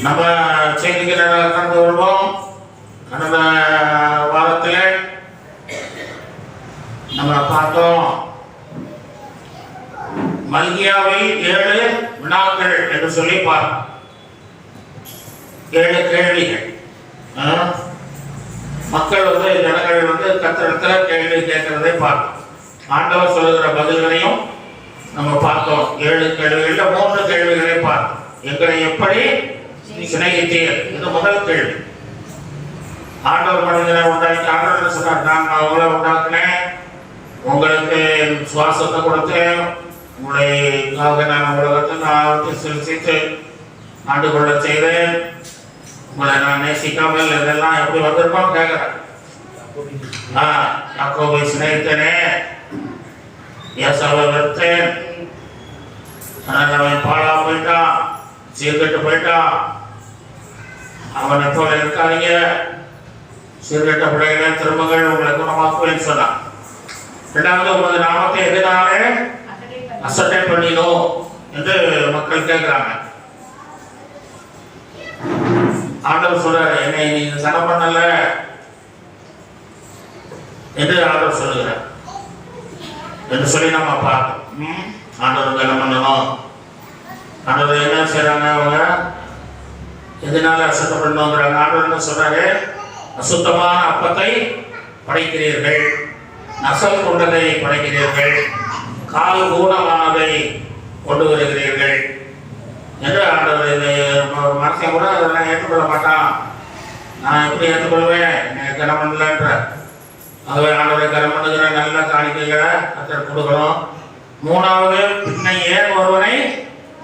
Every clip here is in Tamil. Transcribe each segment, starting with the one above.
நம்ம செய்திகளை கடந்து வருவோம். கடந்த வாரத்தில் நம்ம பார்த்தோம் மல்கியாவில் 7 வினாக்கள் என்று சொல்லி பார்த்தோம். 7 கேள்விகள். மக்கள் ஜனங்கள் கத்திரத்துல கேள்வி கேட்கிறதை பார்த்தோம். ஆண்டவர் சொல்லுகிற பதில்களையும் நம்ம பார்த்தோம். 7 கேள்விகளில் 3 கேள்விகளை பார்த்தோம். எங்களை எப்படி சிநேகித்தீர்? இது முதல் கேள்வி. ஆண்டவர் மனிதனை உண்டாக்கி ஆண்டவர் சொன்னார், நான் அவங்கள உண்டாக்குனேன், உங்களுக்கு சுவாசத்தை கொடுத்தேன், உங்களுக்காக நான் உலகத்தை நான் சிரித்து ஆண்டு கொள்ள செய்தேன், உங்களை நான் நேசிக்காமல் இதெல்லாம் எப்படி வந்திருக்கோம் கேட்கிறேன். யாக்கோபை சிநேகித்தனே, ஏசாவை வெறுத்தேன், அவன் பாழா போயிட்டான், சீர்கட்டு போயிட்டான், அவனை போல இருக்காதீங்க, சீர்கட்ட பிள்ளைகளை திரும்பங்கள் உங்களை குணமாக்குவேன்னு சொன்னான். இரண்டாவது, உமது நாமத்தை எதனாலே அசட்டை பண்ணினோம் என்று மக்கள் கேட்கிறாங்க. ஆண்டவர் சொல்றாரு, என்னை நீங்க சனம் பண்ணல என்று ஆண்டவர் சொல்லுகிறார் என்று சொல்லி நம்ம பார்க்கணும். ஆண்டவர் என்ன பண்ணணும், ஆண்டவர் என்ன செய்யறாங்க, அவங்க எதனால அசுத்தம் பண்ணணுங்கிறாங்க. ஆண்டவர் என்ன சொல்றாரு, அசுத்தமான அப்பத்தை படைக்கிறீர்கள், நசல் கொண்டதை படைக்கிறீர்கள், கால் ஊனமானதை கொண்டு வருகிறீர்கள் என்று ஆண்டவர். இது மனுஷன் கூட அதெல்லாம் ஏற்றுக்கொள்ள மாட்டான். நான் எப்படி ஏற்றுக்கொள்வேன், எனக்கு கனம் பண்ணலன்ற. ஆகவே ஆண்டவரை கனம் பண்ணுகிற நல்ல காணிக்கைகளை கத்தர் கொடுக்கணும். மூணாவது, பின்ன ஏன் ஒருவனை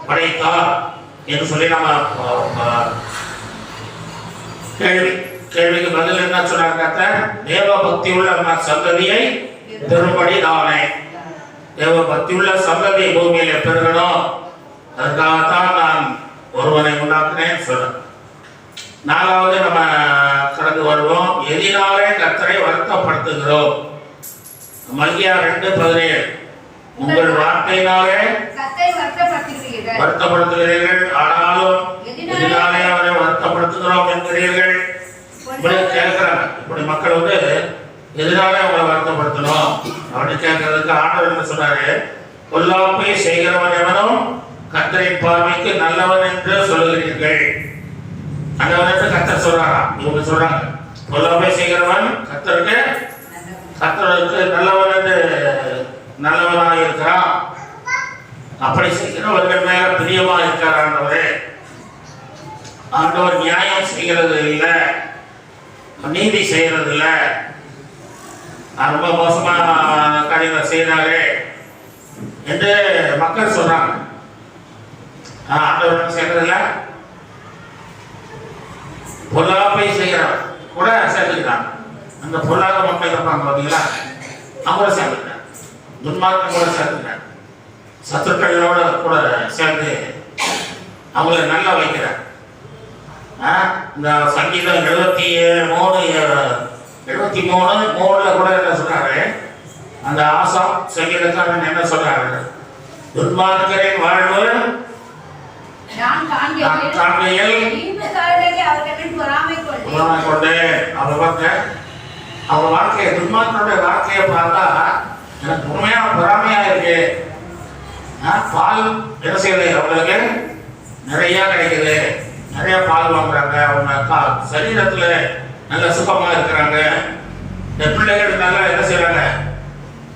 படைத்தார் என்று சொல்லி நம்ம கேள்விக்கு பதில் என்ன சொன்னார் கத்தர், தேவ பக்தி உள்ள சந்ததியை திரும்படி தானே. தேவ பக்தி உள்ள சந்ததி பூமியில பெருகணும், அதற்காகத்தான் நான் ஒருவனை உண்டாக்குனேன் சொல்ல. நாலாவது நம்ம கடந்து வருவோம், எதினாலே கர்த்தரை வருத்தப்படுத்துகிறோம். மல்கியா 2:17, உங்கள் வார்த்தையினாலே வருத்தப்படுத்துகிறீர்கள், ஆனாலும் எதினாலே அவரை வருத்தப்படுத்துகிறோம் என்கிறீர்கள். இப்படி கேட்கிறாங்க. இப்படி மக்கள் எதினாலே அவங்களை வருத்தப்படுத்தணும் அப்படின்னு கேட்கறதுக்கு ஆண்டவர் என்ன சொன்னாரு, பொல்லாப்பை செய்கிறவன் எவனும் கர்த்தரின் பார்வைக்கு நல்லவன் என்று சொல்லுகிறீர்கள். நல்லவன் என்று கர்த்தர் சொல்றாராம். இவங்க சொல்றாங்க, பொல்லாப்பை செய்கிறவன் கர்த்தருக்கு நல்லவன் என்று நல்லவனாக இருக்கிறான், அப்படி செய்கிறவர்கள் மேல பிரியமா இருக்கிறார் ஆண்டவரே. ஆண்டவர் நியாயம் செய்கிறது இல்லை, நீதி செய்யறது இல்லை, ரொம்ப மோசமான காரியங்களை செய்யறாரு என்று மக்கள் சொல்றாங்க. ஆண்டவர் செய்யறது இல்லை, பொல்லாப்பை செய்யறவர் கூட சேர்த்துக்கிறாங்க. அந்த பொல்லாத மக்கள் இருப்பாங்க பார்த்தீங்களா, அவங்கள சேர்த்துக்கிறாங்க. துன்மார்க்கம் கூட சேர்த்துக்கிறாங்க. சத்துக்களோட கூட சேர்ந்து அவங்கள நல்லா வைக்கிறாங்க. இந்த சங்கீதம் 73:3 கூட என்ன சொல்றாரு, அந்த ஆசாம் சங்கீதக்காரன் என்ன சொல்றாரு, துன்மார்க்கரின் வாழ்வு அவங்க வாழ்க்கையை, துன்மார்க்கனுடைய வாழ்க்கையை பார்த்தா எனக்கு உண்மையான பொறாமையா இருக்கு. பால் என்ன செய்யுது, அவங்களுக்கு நிறைய கிடைக்குது, நிறைய பால் வாங்குறாங்க, அவங்க சரீரத்துல நல்ல சுகமா இருக்கிறாங்க. இந்த பிள்ளைகள் நல்லா என்ன செய்யறாங்க,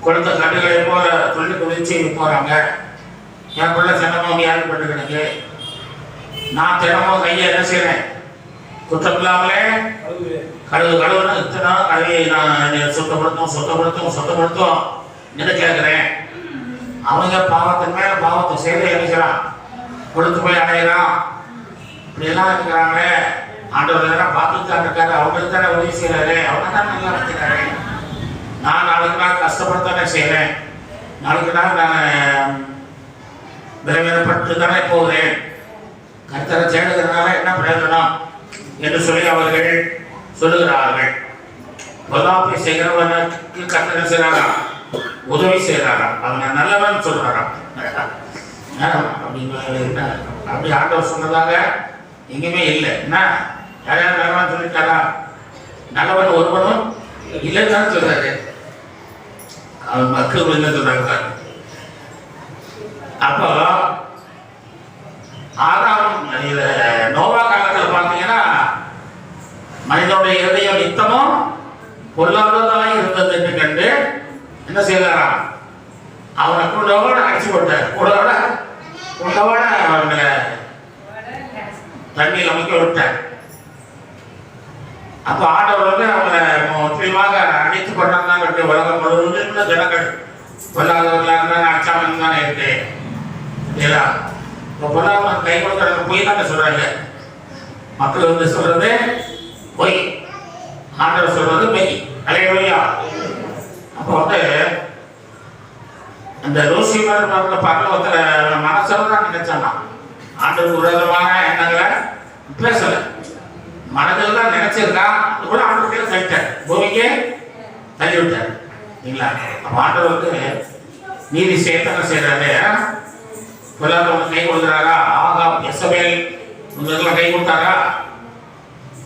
கொழுத்த கட்டுகளை போல துள்ளி குதிச்சு போறாங்க. என் பிள்ளை தினமும் வியாதிப்பட்டு கிடக்கு, நான் தினமும் கையை என்ன செய்யறேன், குற்றம் இல்லாமலே கழுவுனா இத்தனை கழுவி நான் சுத்தப்படுத்தும் என்ன கேட்கிறேன். அவங்க பாவத்தின் மேல பாவத்தை செய்து என்ன செய்யறான், கொழுத்து போய் அடையிறான். இப்படி எல்லாம் இருக்கிறாங்களே, ஆண்டவர் பார்த்துட்டு தான் இருக்காரு, அவங்களுக்கு தானே உதவி செய்யறாரு, அவங்க தான் நல்லா வைக்கிறாரு. நான் நாளுக்கு நாள் கஷ்டப்பட்டு தானே செய்யறேன், நாளுக்கு நாள் நான் விரைவிடப்பட்டு தானே போகிறேன், கர்த்தரை தேடுகிறதுனால என்ன பிரயோஜனம் என்று சொல்லி அவர்கள் சொல்லுகிறார்கள். பொல்லாப்பை செய்கிறவனுக்கு கர்த்தர் செய்கிறாரா, உதவி செய்கிறாரா, அவங்க நல்லவன் சொல்றாரா. அப்படி ஆண்டவர் சொன்னதாக எங்கேயுமே இல்லை. என்ன யாரையாவது நல்லவன் சொல்லிட்டாரா? நல்லவன் ஒருவனும் இல்லைன்னு தான் சொல்றாரு. அவன் மக்கள் என்ன சொல்றாங்க? அப்போ ஆதாம் நோவா காலத்தில் பார்த்தீங்கன்னா மனிதனுடைய இதயம் நித்தமும் பொல்லாததாக இருந்தது என்று கண்டு என்ன செய்தாராம்? அவனை குண்டோட அடிச்சு போட்டார். குண்டோட அவனை தண்ணியில் அமைக்க விட்டார். அப்போ ஆண்டவர் வந்து அவங்களை முற்றிலுமாக அடித்து கொண்டாங்க. உலகம் முழுவதும் ஜனங்கள் பொல்லாதவர்களாக இருந்தால் அச்சாமன் தானே இருக்கு. இப்போ பொல்லாதவன் கை கொடுக்கறது பொய் தானே சொல்றாங்க. மக்கள் வந்து சொல்றது பொய், ஆண்டவர் சொல்றது பொய். அலையா அப்போ வந்து அந்த லூசிபர் பரலோகத்தில் மனசில் தான் நினைச்சானா ஆண்டவர் விரோதமான எண்ணங்களை பேசல. மனதில் தான் நினைச்சிருக்கான். அது கூட ஆண்டவர்கிட்ட தள்ளிட்டார், பூமிக்கே தள்ளி விட்டார். இல்லைங்களா? அப்போ ஆண்டவர் வந்து நீதி சேத்தனை செய்யறாரு. பொல்லாதவங்க கை கொடுக்குறாரா? ஆகா எசபேல் உங்களுக்கெல்லாம் கை கொடுத்தாரா?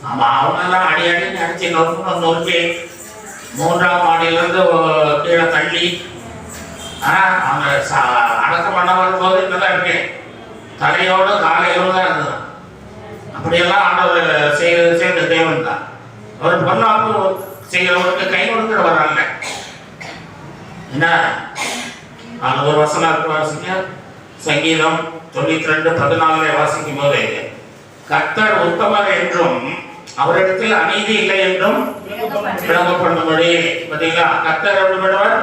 ஆமா, அவனெல்லாம் அடி அடின்னு அடிச்சு நொறுக்கி 3ஆம் மாடியிலிருந்து கீழே தள்ளி அவங்க அடக்கம் பண்ண வரும்போது இப்பதான் இருக்கு, தலையோடு காலையோடு தான் இருந்தது. அப்படியெல்லாம் ஆண்டவர் செய்த தேவன் தான். அவர் பொல்லாப்பு செய்கிறவருக்கு கை கொடுக்கிறவர் அல்ல. என்ன அந்த ஒரு வசனம் இருக்கு, வாசிக்க. சங்கீதம் 92:14 வாசிக்கும் போது கர்த்தர் உத்தமர் என்றும் அவரிடத்தில் அநீதி இல்லை என்றும் விளங்கப்படும்படி. பார்த்தீங்களா? கர்த்தர் எப்படிப்பட்டவர்?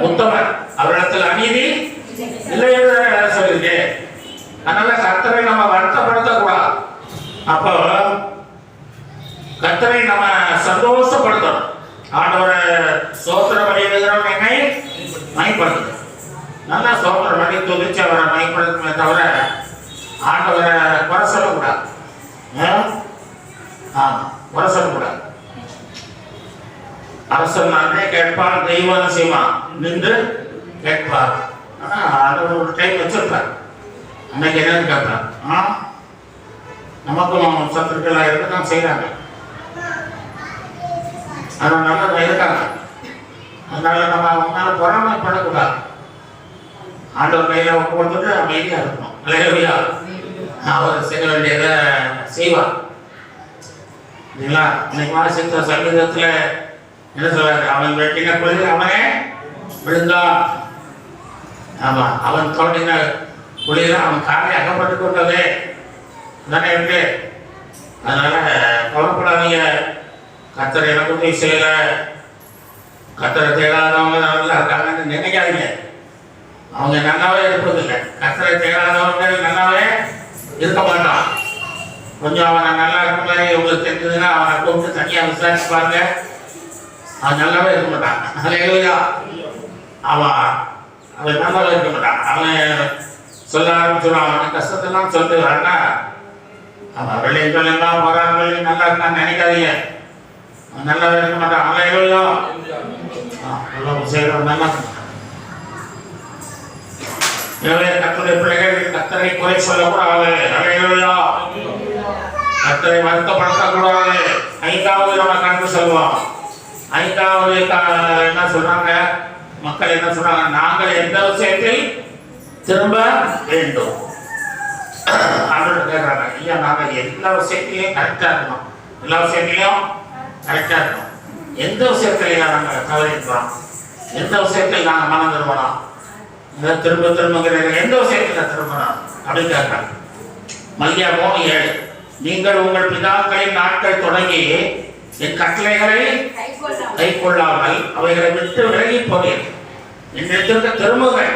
உத்தமர், அவரிடத்தில் அநீதி இல்லை என்று சொல்லிருக்கு. அதனால கர்த்தரை நம்ம வருத்தப்படுத்த கூடாது. அப்போ கர்த்தரை நம்ம சந்தோஷப்படுத்தணும். ஆண்டவரை சோத்திர வழிகிறவன் என்னை மைப்படுத்து. நல்லா சோத்திர வழி துதிச்சு அவரை மைப்படுத்துமே தவிர ஆண்டவரை குறை சொல்லக்கூடாது. குறை சொல்லக்கூடாது. அரசன் நானே கேட்பான், தெய்வம் செய்வான் நின்று கேட்பார். ஆண்டவர் ஒரு டைம் வச்சிருப்பார். அன்னைக்கு என்னன்னு கேட்பார். நமக்கும் சத்துருக்களாக இருக்கு தான் செய்யறாங்க. அதனால இருக்காங்க. அதனால நம்ம அவங்களால பொறாமைப்படக்கூடாது. ஆண்டவர் கையில கொடுத்துட்டு அமைதியா இருக்கணும். இல்லையா? அவர் செய்ய வேண்டியதை செய்வார். இல்லைங்களா? இன்னைக்கு வாசித்த சங்கீதத்துல என்ன சொல்றாரு? அவன் வெட்டின பொழுது அவனே விழுந்தான். ஆமா, அவன் தோண்டின குளிர அவன் காலை அகப்பட்டு கொண்டது தானே இருக்கு. அதனால கவலைப்படாதீங்க. கர்த்தர் எனக்கு உதவி செய்யல, கர்த்தரை தேடாதவங்க நல்லா இருக்காங்கன்னு நினைக்காதீங்க. அவங்க நல்லாவே இருப்பதில்லை. கர்த்தரை தேடாதவங்க நல்லாவே இருக்க மாட்டான். கொஞ்சம் அவனை நல்லா இருக்க மாதிரி உங்களுக்கு தெரிஞ்சதுன்னா அவனை கூப்பிட்டு தனியாக விசாரிச்சு பாருங்க. அவன் நல்லாவே இருக்க மாட்டான். இல்லையா? அவன் நல்லாவே இருக்க மாட்டான். அவன் சொல்ல ஆரம்பிச்சுடுவான். அவன் கஷ்டத்தெல்லாம் சொல்லிட்டு வரா. அவன் வெள்ளையர்கள் எல்லாம் போறாங்க நல்லா இருக்கான்னு நினைக்காதீங்க. அவன் நல்லாவே இருக்க மாட்டான். இல்லையா? செய்யறவன் நல்லா இருக்க மாட்டான். எனவே கர்த்தருடைய பிள்ளைகள் கர்த்தரை குறை சொல்லக்கூடாது. அல்லேலூயா. கர்த்தரை வருத்தப்படுத்தக்கூடாது. 5வது நம்ம கடந்து சொல்வோம். 5வது என்ன சொல்றாங்க? மக்கள் என்ன சொல்றாங்க? நாங்கள் எந்த விஷயத்தில் திரும்ப வேண்டும் அப்படின்னு கேட்கறாங்க. ஐயா, நாங்கள் எல்லா விஷயத்திலையும் கரெக்டா இருக்கணும். எல்லா விஷயத்திலையும் கரெக்டா இருக்கணும். எந்த விஷயத்திலையும் நாங்கள் தவறிக்கிறோம்? எந்த விஷயத்தில் நாங்கள் மனம் திரும்பணும்? திரும்ப எந்த விஷயத்தில் திரும்பணும் அப்படின்னு கேட்கிறாங்க. மல்கியா 3:7 நீங்கள் உங்கள் பிதாக்களின் நாட்கள் தொடங்கி என் கட்டளைகளை கை கொள்ளாமல் அவைகளை விட்டு விலகி போனேன். என்னிடத்திற்கு திரும்புகள்,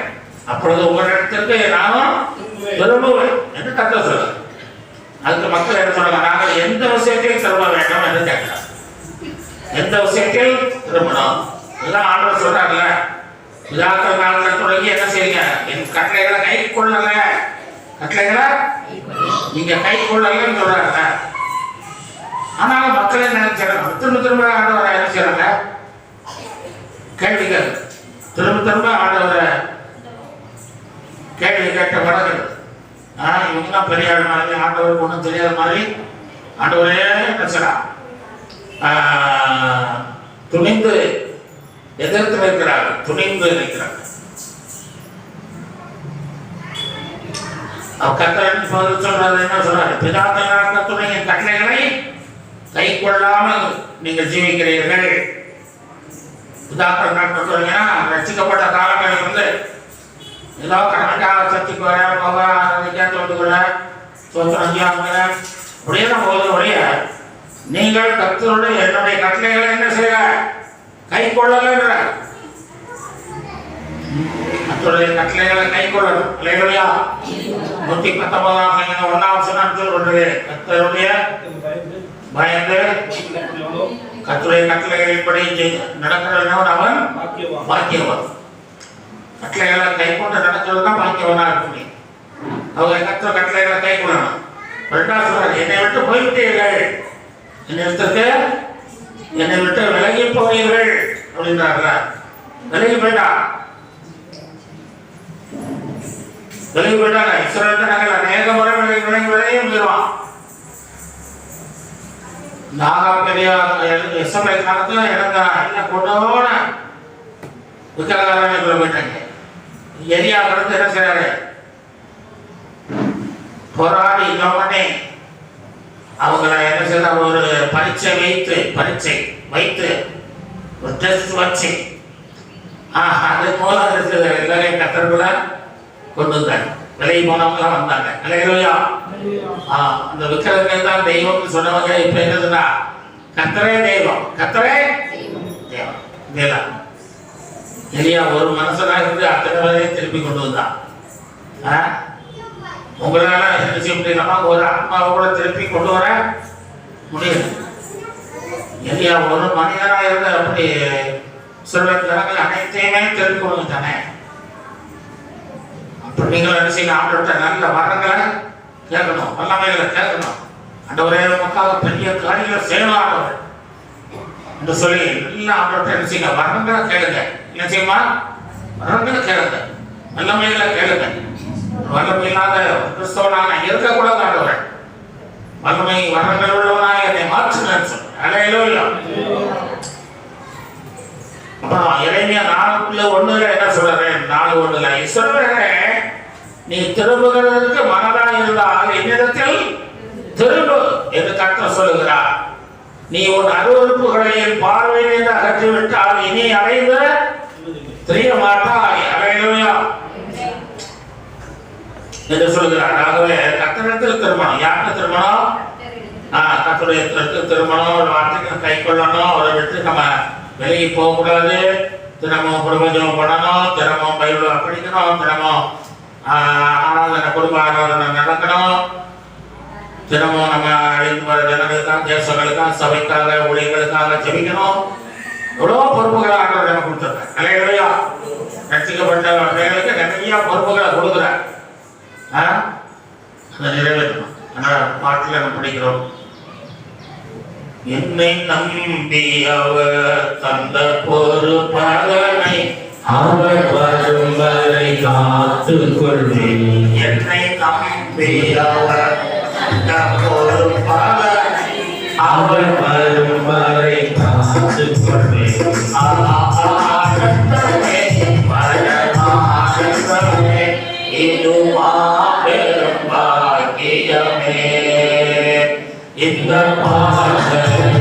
அப்பொழுது உங்களிடத்திற்கு நானும் திரும்புவேன் என்று கர்த்தர் சொல்றார். அதுக்கு மக்கள் என்ன சொல்றாங்க? நாங்கள் எந்த விஷயத்தில் திரும்ப வேண்டும் என்று கேட்கிறார். எந்த விஷயத்தில் திரும்பணும்? எல்லாம் ஆண்டவர் சொல்றாருல்ல, பிதாக்கள் நாட்கள் தொடங்கி என்ன செய்யுங்க? என் கட்டளைகளை கை கொள்ளல, கட்டளைகளை நீங்க கை கொள்ளலன்னு சொல்றாங்க. ஆனாலும் மக்கள் என்ன நினைச்சாங்க? திரும்ப ஆண்டவரை என்ன செய்யறாங்க? கேள்விகள் திரும்ப ஆண்டவரை கேள்வி கேட்ட படங்கள். இவங்க தான் பெரிய ஆள் மாதிரி, ஆண்டவருக்கு ஒன்றும் தெரியாத மாதிரி ஆண்டவரே நினைச்சா துணிந்து எதிர்த்து வைக்கிறார்கள், துணிந்து இருக்கிறார்கள். கர்த்தர் சொல்றாரு, என்ன சொல்றாரு? பிதாக்கள் கர்த்தருடைய கட்டளைகளை கை கொள்ளாமல் நீங்கள் ஜீவிக்கிறீர்கள். பிதாக்கள் கர்த்தருடைய ரட்சிக்கப்பட்ட காலங்களில் வந்து ஏதோ கணக்காக சர்ச்சைக்கு வர போக வித்தியாசத்துக்குள்ள அப்படியே தான் போகிற வழிய நீங்கள் கர்த்தருடைய என்னுடைய கட்டளைகளை என்ன செய்ய கை கொள்ளல, கர்த்தருடைய கட்டளைகளை கை கொள்ளணும். இல்லையா? 119 1 சொல்றது கர்த்தருடைய பயந்து கர்த்தருடைய கட்டளைகளின்படி நடக்கிறவன் அவன் பாக்கியவன். கட்டளைகளை கை கொண்டு நடக்கிறது தான் பாக்கியவனா இருக்க முடியும். அவங்க கர்த்தர் கட்டளைகளை கை கொள்ளணும். ரெண்டாவது சொல்றாரு, என்னை விட்டு போய்விட்டீர்கள், என்னை விட்டு விலகி போவீர்கள் அப்படின்றார்களா? விலகி போயிட்டாங்க. இஸ்ரவேல் நாங்கள் அநேக முறை விலகியும் போயிடுவான். நாகம் பெரிய இஸ்ரவேல் காலத்துல இறந்தா இல்லை கொண்டோட விக்கிரகாரங்களுக்குள்ள போயிட்டாங்க. எரியா கடந்து என்ன செய்யறாரு? போராடி இன்னொன்னே அவங்கள என்ன செய்யற ஒரு பரீட்சை வைத்து ஒரு டெஸ்ட் வச்சு அது போல எல்லாரையும் கத்தருக்குள்ள கொண்டு வந்தாங்க. விலகி போனவங்க வந்தாங்க. இல்லையா? அந்த விக்கிரகங்கள் தான் தெய்வம்னு சொன்னவங்க இப்ப என்னதுன்னா கத்தரே தெய்வம், கத்தரே தெய்வம். இதெல்லாம் எலியா ஒரு மனுஷனாக இருந்து அத்தனை பேரையும் திருப்பி கொண்டு வந்தான். உங்களால என்ன செய்ய முடியலமா? ஒரு ஆத்மாவை கூட திருப்பி கொண்டு வர முடியல. எலியா ஒரு மனிதனாக இருந்து அப்படி சொல்ற ஜனங்கள் அனைத்தையுமே திருப்பி கொண்டு வந்தானே. அப்ப நீங்கள் என்ன செய்யணும்? ஆண்டவர்கிட்ட நல்ல வரங்களை கேட்கணும், வல்லமைகளை கேட்கணும். ஆண்டவரே நமக்காக பெரிய காரியங்களை செய்யலாம் என்று சொல்லி நல்லா ஆண்டவர்கிட்ட என்ன செய்யுங்க? வரங்களை கேளுங்க. என்ன செய்யுமா? வரங்களை கேளுங்க, வல்லமைகளை கேளுங்க. வல்லமை இல்லாத கிறிஸ்தவனாக இருக்கக்கூடாது. ஆண்டவரை வல்லமை வரங்கள் உள்ளவனாக என்னை மாற்றுங்கன்னு சொல்றேன். அலையிலோ இல்லை. அப்புறம் எளிமையா 4:1 என்ன சொல்றாரு? 4:1 இஸ்ரவேலே, நீ திரும்புகிறதற்கு மனதா இருந்தால் என்னிடத்தில் திரும்பு என்று கர்த்தர் சொல்லுகிறார். நீ உன் அருவருப்புகளை என் பார்வையில் அகற்றிவிட்டால் இனி அடைந்து தெரிய மாட்டாய். அலையிலோயா என்று சொல்கிறார். ஆகவே கர்த்தரிடத்தில் திருமணம். யாருக்கு திருமணம்? கர்த்தருடைய திருமணம். ஒரு வார்த்தைக்கு கை கொள்ளணும். அவரை விட்டு நம்ம விலகி போகக்கூடாது. தினமும் குடும்பம் பண்ணணும், தினமும் பைபிள் படிக்கணும், தினமும் ஆராதனை குடும்ப ஆராதனை நடக்கணும், தினமும் நம்ம அழிந்து வர ஜனங்களுக்காக, தேசங்களுக்காக, சபைக்காக, ஊழியர்களுக்காக ஜெபிக்கணும். எவ்வளோ பொறுப்புகளை ஆண்டவர் எனக்கு கொடுத்துருக்கேன். இல்லையா? ரட்சிக்கப்பட்டவர்களுக்கு நிறைய பொறுப்புகளை கொடுக்குறேன். அதை நிறைவேற்றணும். ஆனால் பாட்டில் நம்ம படிக்கிறோம், என்னை நம்பி அவர் தந்த பொறுப்பதனை அவர் வரும் வரை காத்துக் கொள்வேன். என்னை நம்பி அவர் தந்த பொறுப்பதனை அவர் வரும் வரை காத்துக் கொள்வேன். இது மாபெரும் பாக்கியமே. இந்த பாதத்தில்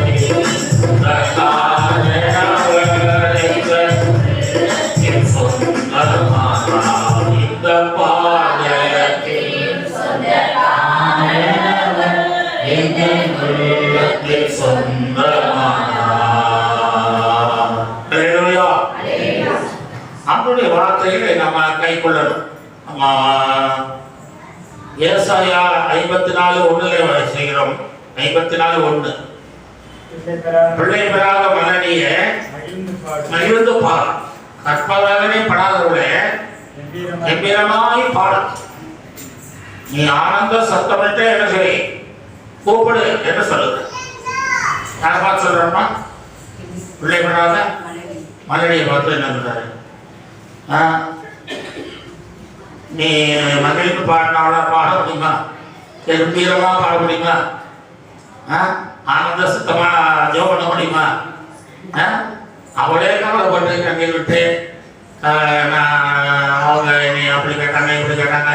சொந்தமானார். இந்த பாதத்தில் உள்ளத்தில் சொந்தமானார். அவருடைய வார்த்தைகளை நம்ம கை கொள்ளணும். ஏசாயா 54:1 செய்கிறோம். 54:1 பிள்ளை பெறாத மகனிய மகிழ்ந்து பாடு, கற்பவர்களே படாதவர்களே கம்பீரமாய் பாடு. நீ ஆனந்த சத்தமிட்டு என்ன சரி கூப்பிடு என்று சொல்லுது. யாரை பார்த்து சொல்றோமா? பிள்ளை பெறாத மகனியை பார்த்து என்ன சொல்றாரு? நீ மகிழ்ந்து பாடினால பாட முடியுமா? கம்பீரமா பாட முடியுமா? ஆனந்த சுத்தமா ஜெபம் பண்ண முடியுமா? அவளே கவலைப்பட்டு கண்ணீர் விட்டு அவங்க நீ அப்படி கேட்டாங்க இப்படி கேட்டாங்க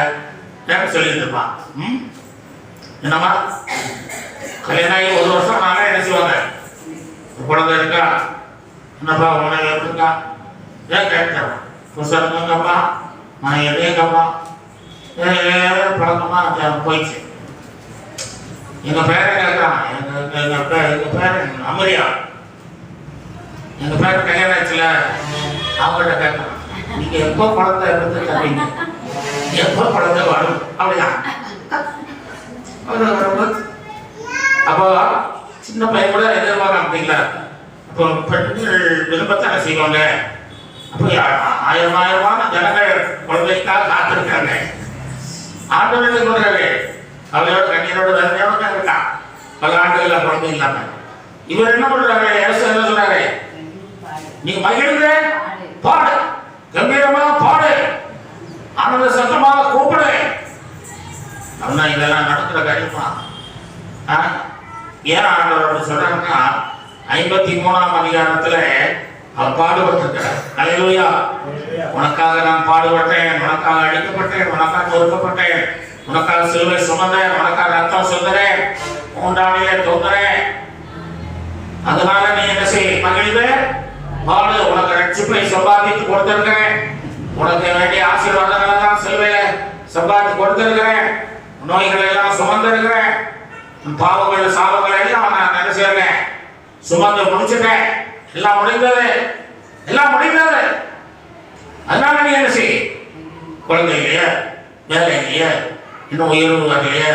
சொல்லிட்டு இருப்பான். என்னம்மா கல்யாணம் ஆகி 1 வருஷம் நானே என்ன செய்வாங்க, குழந்தை இருக்கா என்னப்பா உனக்கு எப்படி இருக்கா ஏன் கேட்டேன் புதுசாகப்பா நான் எதையேங்கப்பா பழக்கமா போயிடுச்சு. எங்க பேரை கேட்கறான், எங்க பேர் அமரியா, எங்க பேர் கல்யாணம் ஆச்சுல அவங்கள்ட்ட கேட்கறான், நீங்க எப்போ குழந்தை எடுத்து தருவீங்க, எப்போ குழந்தை வரும் அப்படிதான். அப்போ சின்ன பையன் கூட எதிர்பார்க்க அப்படிங்களா? அப்போ பெண்கள் விரும்பத்தானே செய்வாங்க. அப்போ ஆயிரமான ஜனங்கள் குழந்தைக்காக காத்திருக்காங்க. ஆண்டவனுக்கு சொல்றாரு அவரோட கண்ணீரோட வேதனையோட இருக்கான் பல ஆண்டுகள குழந்தை இல்லாம. இவர் என்ன பண்றாரு? என்ன சொல்றாரு? நீ மகிழ்ந்து பாடு, கம்பீரமா பாடு, ஆனந்த சத்தமாக கூப்பிடு. அப்படின்னா இதெல்லாம் நடக்கிற காரியமா? ஏன் ஆண்டவர் அப்படி சொல்றாங்கன்னா 53ஆம் அதிகாரத்துல அவர் பாடுபட்டிருக்கிறார். அல்லேலூயா. உனக்காக நான் பாடுபட்டேன், உனக்காக அடிக்கப்பட்டேன், உனக்காக நொறுக்கப்பட்டேன், உனக்காக சிலுவை சுமந்தேன், உனக்காக ரத்தம் சொந்தேன், 3 நாளிலே தொந்தரேன். அதனால நீ என்ன செய்? மகிழ்ந்து பாடு. உனக்கு ரட்சிப்பை சம்பாதித்து கொடுத்திருக்கிறேன், உனக்கு வேண்டிய ஆசீர்வாதங்களை தான் சிலுவையில சம்பாதித்து கொடுத்திருக்கிறேன், நோய்களை எல்லாம் சுமந்திருக்கிறேன், பாவங்கள் சாபங்களை எல்லாம் நான் என்ன செய்யறேன்? சுமந்து முடிச்சுட்டேன். எல்லாம் முடிந்தது, எல்லாம் முடிந்தது. அதனால நீ என்ன செய்? குழந்தை இல்லையே, வேலை இல்லையே, இன்னும் உயர்வு வரலையே,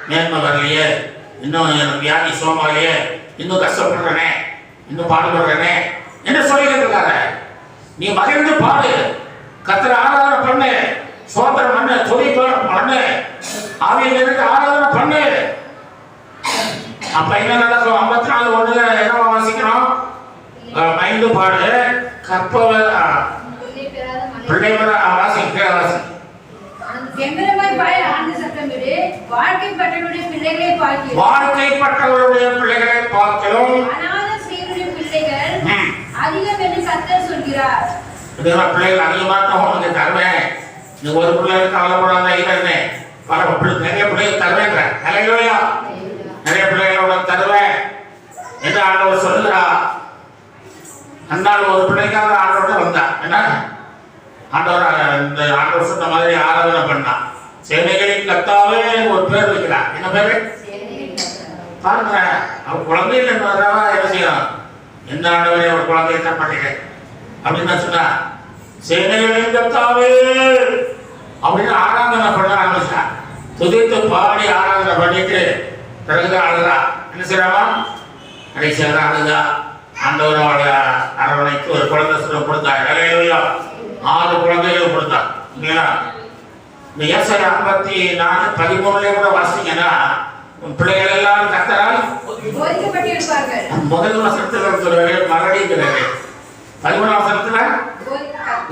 மேன்மை வரலையே, இன்னும் வியாதி சோமாலையே, இன்னும் கஷ்டப்படுறனே, இன்னும் பாடுபடுறனே என்று சொல்லிக்கிட்டு இருக்காங்க. நீ மகிழ்ந்து பாடு, கர்த்தரை ஆராதனை பண்ணு, சோதனை பண்ணு, துதி பண்ணு, ஆவியில் இருந்து ஆராதனை பண்ணு. அப்ப என்ன நடக்கும்? 54:1 என்ன வாசிக்கிறோம்? மைந்து பாடு, கற்பவ பிள்ளை வாசி வாழ்க்கைப்பட்டவருடைய பிள்ளைகளை பார்க்கிறோம் அதிகம் என்று கர்த்தர் சொல்கிறார். பிள்ளைகள் அதிகமாக உனக்கு தருவேன், நீ ஒரு பிள்ளைகள் கவலைப்படாத இல்லை, பல நிறைய பிள்ளைகள் தருவேன், நிறைய பிள்ளைகளோட தருவேன் என்று ஆண்டவர் சொல்லுகிறார். அந்தாள் ஒரு பிள்ளைக்காக ஆண்டோட வந்தான். என்ன ஆண்டவர் இந்த ஆண்டவர் சொன்ன மாதிரி ஆராதனை பண்ணான். சேனைகளின் கர்த்தாவே ஒரு பேர் வைக்கிறான். என்ன பேரு? பாருங்க, அவன் குழந்தைகள் என்ன செய்யலாம்? எந்த ஆண்டவரே ஒரு குழந்தையை தான் மாட்டேன் அப்படின்னு சொன்னா, சேனைகளின் கர்த்தாவே அப்படின்னு ஆராதனை பண்ண ஆரம்பிச்சான். துதித்து பாடி ஆராதனை பண்ணிட்டு பிறகுதான் அழுதா. என்ன செய்யறாமா? கடைசியாக அழுதா. ஆண்டவர் அவளை அரவணைக்கு ஒரு குழந்தை சுரம் கொடுத்தார். 6 குழந்தைகள் கொடுத்தார். இல்லையா? இந்த ஏசாயா 54:13 கூட வாசிங்கன்னா பிள்ளைகள் எல்லாம் கர்த்தரால் முதல் வசனத்தில் மரடிக்கிறாரு. 13ஆம் வசனத்துல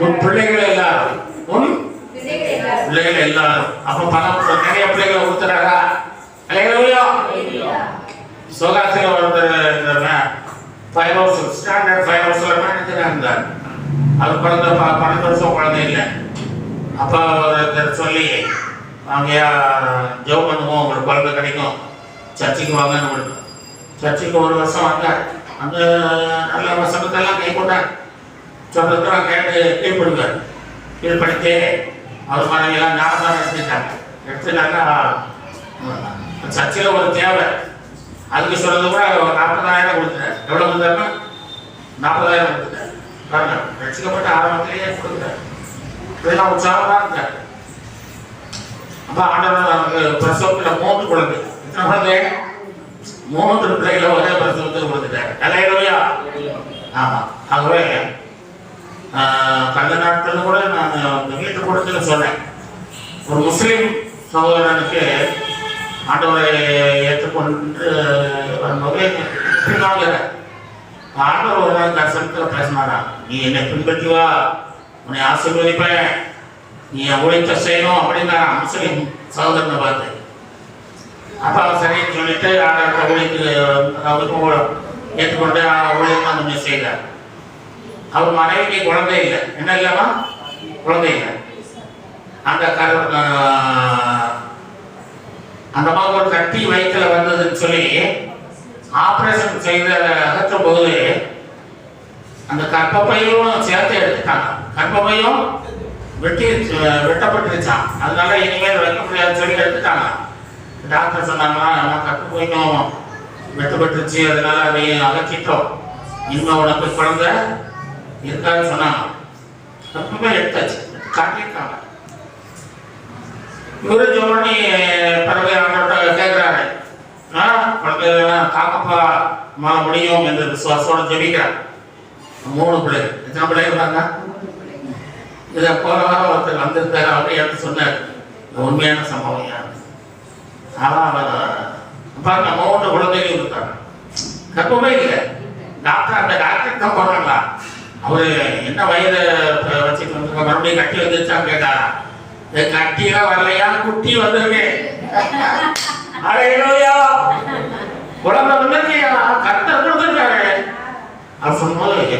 உன் பிள்ளைகள் எல்லாரும், உன் பிள்ளைகள் எல்லாரும். அப்ப பல நிறைய பிள்ளைகளை கொடுத்துறாரா? சோகாசில ஒருத்தர் 5 வருஷம் ஸ்டாண்டர்ட் 5 வருஷம் இருந்தார். அது குழந்தை 12 வருஷம் குழந்தை இல்லை. அப்போ ஒருத்தர் சொல்லி அவங்க ஜெபம் பண்ணுவோம், உங்களுக்கு குழந்தை கிடைக்கும், சர்ச்சுக்கு வாங்கன்னு கொடுத்தோம். சர்ச்சுக்கு 1 வருஷம் வந்தார். அந்த நல்ல வசனத்தெல்லாம் கை கொண்டார். சொல்றதெல்லாம் கேட்டு கீழ்படுவார். கீழ்படுத்தி அவர் மனைவியெல்லாம் ஞாபகம் எடுத்துட்டாங்க. எடுத்துட்டாங்க. சர்ச்சில் ஒரு தேவை, அதுக்கு சொல்றது கூட 40,000 கொடுத்துட்டார். எவ்வளோ கொடுத்தாருன்னா 40,000 கொடுத்துட்டார். பாருங்க, ரசிக்கப்பட்ட ஆரம்பத்திலேயே கொடுத்துட்டார். இதெல்லாம் உற்சாகமாக இருந்தார். அப்போ ஆண்டவர் நமக்கு பிரசவத்தில் 3 குழந்தை. எத்தனை குழந்தை? 3 பிள்ளைகளை ஒரே பிரசவத்தில் கொடுத்துட்டார். அல்லேலூயா. ஆமாம். ஆகவே கடந்த நாட்கள் கூட நான் வீட்டு கூடத்தில் சொன்னேன், ஒரு முஸ்லீம் சகோதரனுக்கு ஆண்டவரை ஏற்றுக்கொண்டு வரும்போது ஆண்டவர் ஒரு நாள் தரிசனத்தில் பேசினாரா, நீ என்னை பின்பற்றி வா, உன்னை ஆசீர்வதிப்பேன், நீ ஊழியத்தை செய்யணும் அப்படின்னு முஸ்லீம் சகோதரனை பார்த்து. அப்போ அவன் சரின்னு சொல்லிட்டு ஆண்டவர்கிட்ட ஊழியத்துக்கு அவருக்கு ஏற்றுக்கொண்டு ஊழியம் தான் கொஞ்சம் செய்தார். அவர் மனைவிக்கு குழந்தை இல்லை. என்ன இல்லாமா குழந்தை இல்லை. அந்த மாதிரி ஒரு கட்டி வயிற்றுல வந்ததுன்னு சொல்லி ஆபரேஷன் செய்து அதை அகற்றும் போது அந்த கர்ப்பப்பையும் சேர்த்து எடுத்துட்டாங்க. கர்ப்பப்பையும் வெட்டப்பட்டுருச்சான். அதனால இனிமேல் வைக்க முடியாதுன்னு சொல்லி எடுத்துட்டாங்க. டாக்டர் சொன்னாங்களா, நம்ம கர்ப்பப்பையும் வெட்டப்பட்டுருச்சு, அதனால அதையும் அகற்றிட்டோம், இனிமே உனக்கு குழந்தை இருக்காதுன்னு சொன்னாங்க. கர்ப்பப்பை எடுத்தாச்சு, காட்டியிருக்காங்க. இவரு ஜோனி பிறகு அவங்கள்ட்ட கேட்கிறாரு, குழந்தை காக்கப்பா முடியும் என்று விசுவாசோட ஜெபிக்கிறார். 3 பிள்ளைகள். எத்தனை பிள்ளைகள் இருந்தாங்க? இதை போன வாரம் ஒருத்தர் வந்திருக்காரு. அவரே எடுத்து சொன்னார், உண்மையான சம்பவம் யாரு. அதான் பாருங்க, 3 குழந்தைகள் இருக்காங்க, கர்ப்பமே இல்லை. டாக்டர் அந்த டாக்டர் தான் போறாங்களா, அவரு என்ன வயதை வச்சுட்டு வந்து மறுபடியும் கட்டி வந்துருச்சான்னு கேட்டாரா. கட்டியெல்லாம் வரலையா, குட்டி வந்திருக்கு. குழந்தை வந்திருக்கியா, கர்த்தர் கொடுத்துருக்காரு. அவர் சொன்னபோது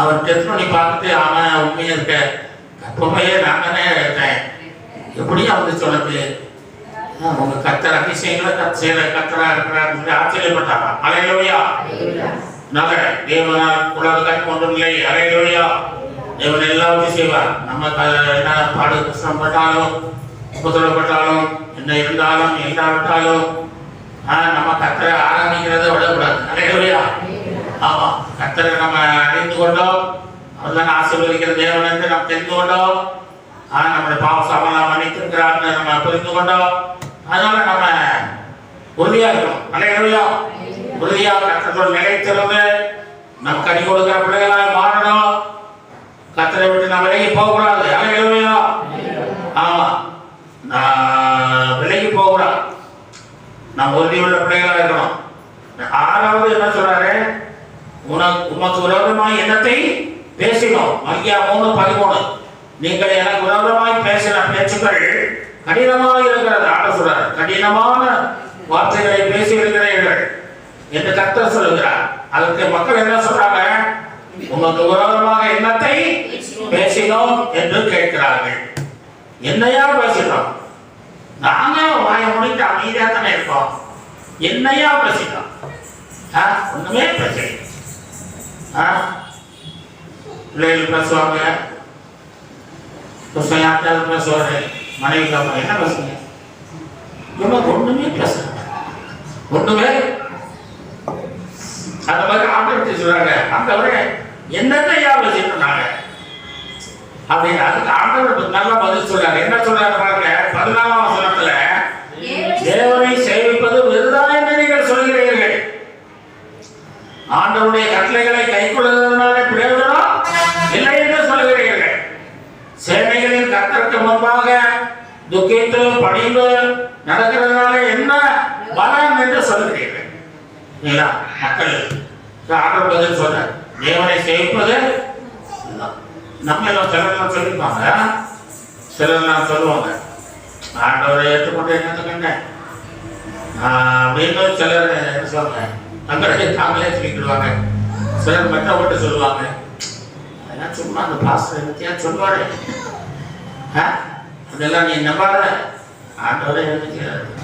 அவர் டெஸ்ட் பண்ணி பார்த்துட்டு, அவன் உண்மையா இருக்க, கற்பமையே நான் தானே இருக்கேன், எப்படியும் வந்து சொன்னது உங்க கர்த்தர் அதிசயங்களை கர்த்தரா இருக்கிறார் சொல்லி ஆச்சரியப்பட்டாங்க. அல்லேலூயா. நல்ல தேவனால் உலகம் ஒன்றும் இல்லை. அல்லேலூயா. தேவன் எல்லாத்தையும் செய்வார். நம்ம என்ன பாடு கஷ்டப்பட்டாலும் புத்தகப்பட்டாலும் என்ன இருந்தாலும் இல்லாவிட்டாலும் நம்ம கர்த்தரை ஆராதிக்கிறத விடக்கூடாது. அல்லேலூயா. ஆமா, கர்த்தரை நம்ம அறிந்து கொண்டோம், அவர் தான் ஆசீர்வதிக்கிற தேவன் என்று நாம் தெரிந்து கொண்டோம். நம்முடைய பாவ சாபம் மன்னித்திருக்கிறார் நம்ம புரிந்து கொண்டோம். அதனால நம்ம உறுதியா இருக்கணும். அல்லேலூயா. உறுதியாக கர்த்தரோடு நிலைத்திருந்து நம் கனி கொடுக்கிற பிள்ளைகளாக மாறணும். கர்த்தரை விட்டு நம்ம விலகி போகக்கூடாது. அல்லேலூயா. ஆமா, விலகி போகக்கூடாது. நம்ம உறுதியுள்ள பிள்ளைகளாக இருக்கணும். 6வது என்ன சொல்றாரு, உமக்கு விரோதமாய் எண்ணத்தை பேசினோம். மல்கியா 3:13. நீங்கள் எனக்கு விரோதமாய் பேசின பேச்சுக்கள் கடினமாக இருக்கிறது. ஆண்டவர் சொல்றார், கடினமான வார்த்தைகளை பேசி இருக்கிறீர்கள் என்று கர்த்தர் சொல்லுகிறார். அதற்கு மக்கள் என்ன சொல்றாங்க, உமக்கு விரோதமாக எண்ணத்தை பேசினோம் என்று கேட்கிறார்கள். என்னையா பேசினோம்? நாங்க வாய முடித்து அமைதியா தானே இருக்கோம். என்னையா பேசினோம்? ஒண்ணுமே பேசல. பிள்ளைகள் பேசுவாங்க, பேசுவாரு, மனைவி காப்பா என்ன பேசுங்க, ஒண்ணுமே பேச ஒண்ணுமே. அந்த மாதிரி ஆண்டவர் சொல்றாங்க, ஆண்டவரே என்னத்தையா பேசிட்டு அப்படின்னு. அதுக்கு ஆண்டவர் நல்லா பதில் சொல்றாரு. என்ன சொல்றாரு பாருங்க, 14ஆம் வசனத்துல, தேவனை சேவிப்பது விருதான் என்று நீங்கள் சொல்கிறீர்கள், ஆண்டவருடைய கட்டளைகளை கைக்கொள்வதனால பிரயோஜனம் இல்லை என்று சொல்கிறீர்கள், சேனைகளின் கர்த்தருக்கு முன்பாக துக்கித்து பணிந்து நடக்கிறதுனால என்ன பலன் என்று சொல்கிறீர்கள். மக்கள் ஆண்டவர் பதில் சொல்றார், தேவனை சேவிப்பது. நம்ம எல்லாம் சிலர்லாம் சொல்லிப்பாங்க, சிலர்லாம் சொல்லுவாங்க, ஆண்டவரை ஏற்றுக்கொண்டு என்னத்துக்குங்க அப்படின்னு சிலர் என்ன சொல்லுவாங்க, தங்களை தாங்களே சொல்லிக்கிடுவாங்க. சிலர் மெட்ட போட்டு சொல்லுவாங்க, அதெல்லாம் சும்மா அந்த பாஸ்டர் என்னத்தையா சொல்லுவாரு, அதெல்லாம் நீ நம்பாத, ஆண்டவரை